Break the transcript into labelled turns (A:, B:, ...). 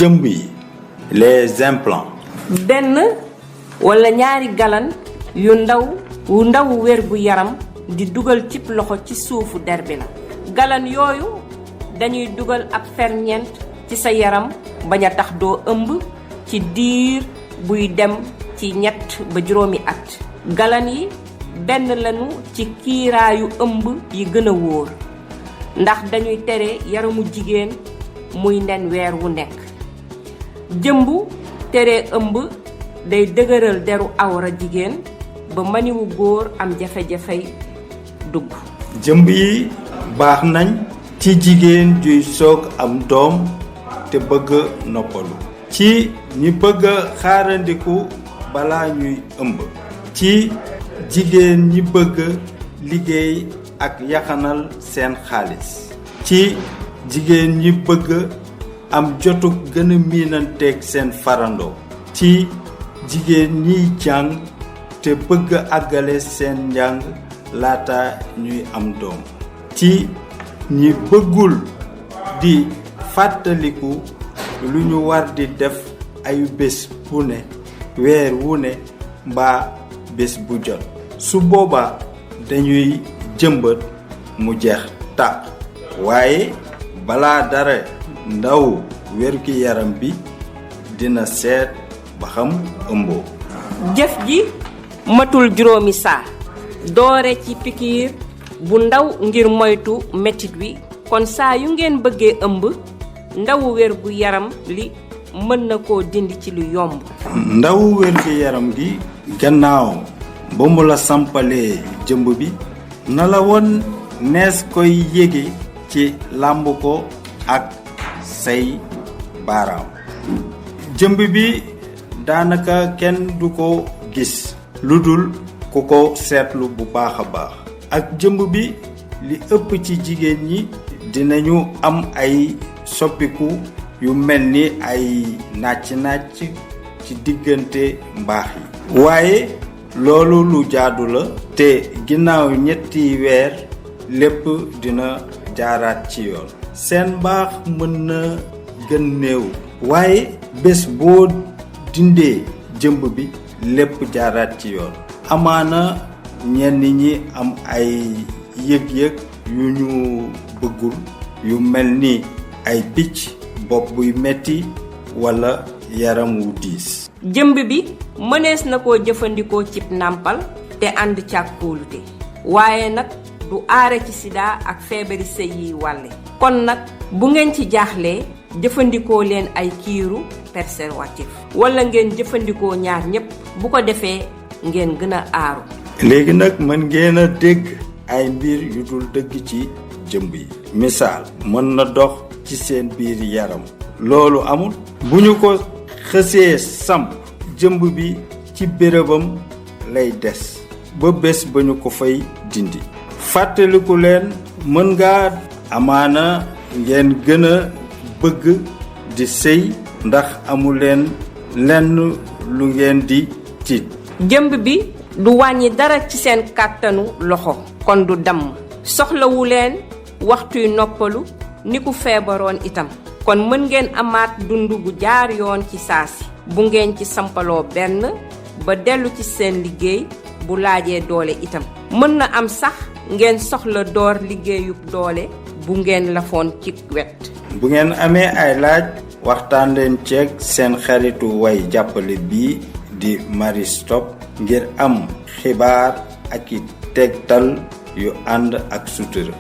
A: jëmb yi les implants.
B: benn wala ñaari galan yu ndaw wér gu yaram di dugal cib loxo ci suufu der bi la. galan yooyu dañuy dugal ab ferñeent ci sa yaram bañ a tax doo ëmb ci diir buy dem ci 3 ba 4 at. galan yi benn lañu ci kiiraayu ëmb yi gën a wóor ndax dañuy tere yaramu jigéen muy nen weer wu nekk. jëmbu tere ëmb day dëgëral deru awra jigéen ba maniwu góor am jafe-jafey dugg.
A: jëmb yi baax nañ ci jigéen juy soog am doom te bëgg noppalu, ci ñi bëgg xaarandiku balaa ñuy ëmb, ci jigéen ñi bëgg liggéey ak yaxanal seen xaalis, ci jigéen ñi bëgg am jotuk gën a miinanteeg seen farandoo, ci jigéen ñiy jàng te bëgg àggale seen njàng laata ñuy am doom, ci ñi bëggul di fàttaliku lu ñu war di def ayu bés bu ne, weer wu ne mbaa bés bu jot. su boobaa dañuy jëmbat mu jeex tàq. waaye balaa dara ndaw wér-gi yaram bi dina seet ba xam ëmboo.
B: jëf ji matul 5 saa doore ci pikiir bu ndaw ngir moytu metit wi. kon saa yu ngeen bëggee ëmb ndawu wér gu yaram li mën na koo dindi ci lu yomb.
A: ndawu wér gi yaram gi gannaaw ba mu la sampalee jëmb bi na la won nees koy yége ci làmb ko ak say baaraam. jëmb bi daanaka kenn du ko gis lu dul ku ko seetlu bu baax a baax. ak jëmb bi li ëpp ci jigéen ñi dinañu am ay soppiku yu mel ni ay nàcc-nàcc ci diggante mbaax yi. waaye loolu lu jaadu la te ginnaaw 3 weer lépp dina jaaraat ci yoon. seen mbaax mën na gën néew waaye bés boo dindee jëmb bi lépp jaaraat ci yoon. amaana ñenn ñi am ay yëg-yëg yu ñu bëggul yu mel ni ay picc, bopp buy metti walla yaram wu diis.
B: jëmb bi mënees na koo jëfandikoo cib nàmpal te ànd càkkoolute waaye nag du aare ci sida ak feebari sëy yi wàlle. kon nag bu ngeen ci jaaxlee jëfandikoo leen ay kiiru préservatif walla ngeen jëfandikoo ñaar ñépp bu ko defee ngeen gën a aaru.
A: léegi nag mën ngeen a dégg ay mbir yu dul dëgg ci jëmb yi. misaal mën na dox ci seen biir yaram. loolu amul. bu ñu ko xësee samp jëmb bi ci bérébam lay des ba bés ba ñu ko fay dindi. fàttaliku leen mën nga amaana ngeen gën a bëgg di sëy ndax amu leen lenn lu ngeen di tiit.
B: jëmb bi du wàññi dara ci seen kàttanu loxo kon du damm. soxlawu leen waxtuy noppalu ni ku feebaroon itam. kon mën ngeen amaat dund gu jaar yoon ci saasi bu ngeen ci sampaloo benn ba dellu ci seen liggéey bu laajee doole itam. mën na am sax ngeen soxla door liggéeyub doole bu ngeen lafoon ci wet.
A: bu ngeen amee ay laaj waxtaan leen ceeg seen xaritu way jàppale bii di Marie Stopes ngir am xibaar ak i tegtal yu ànd ak sutura.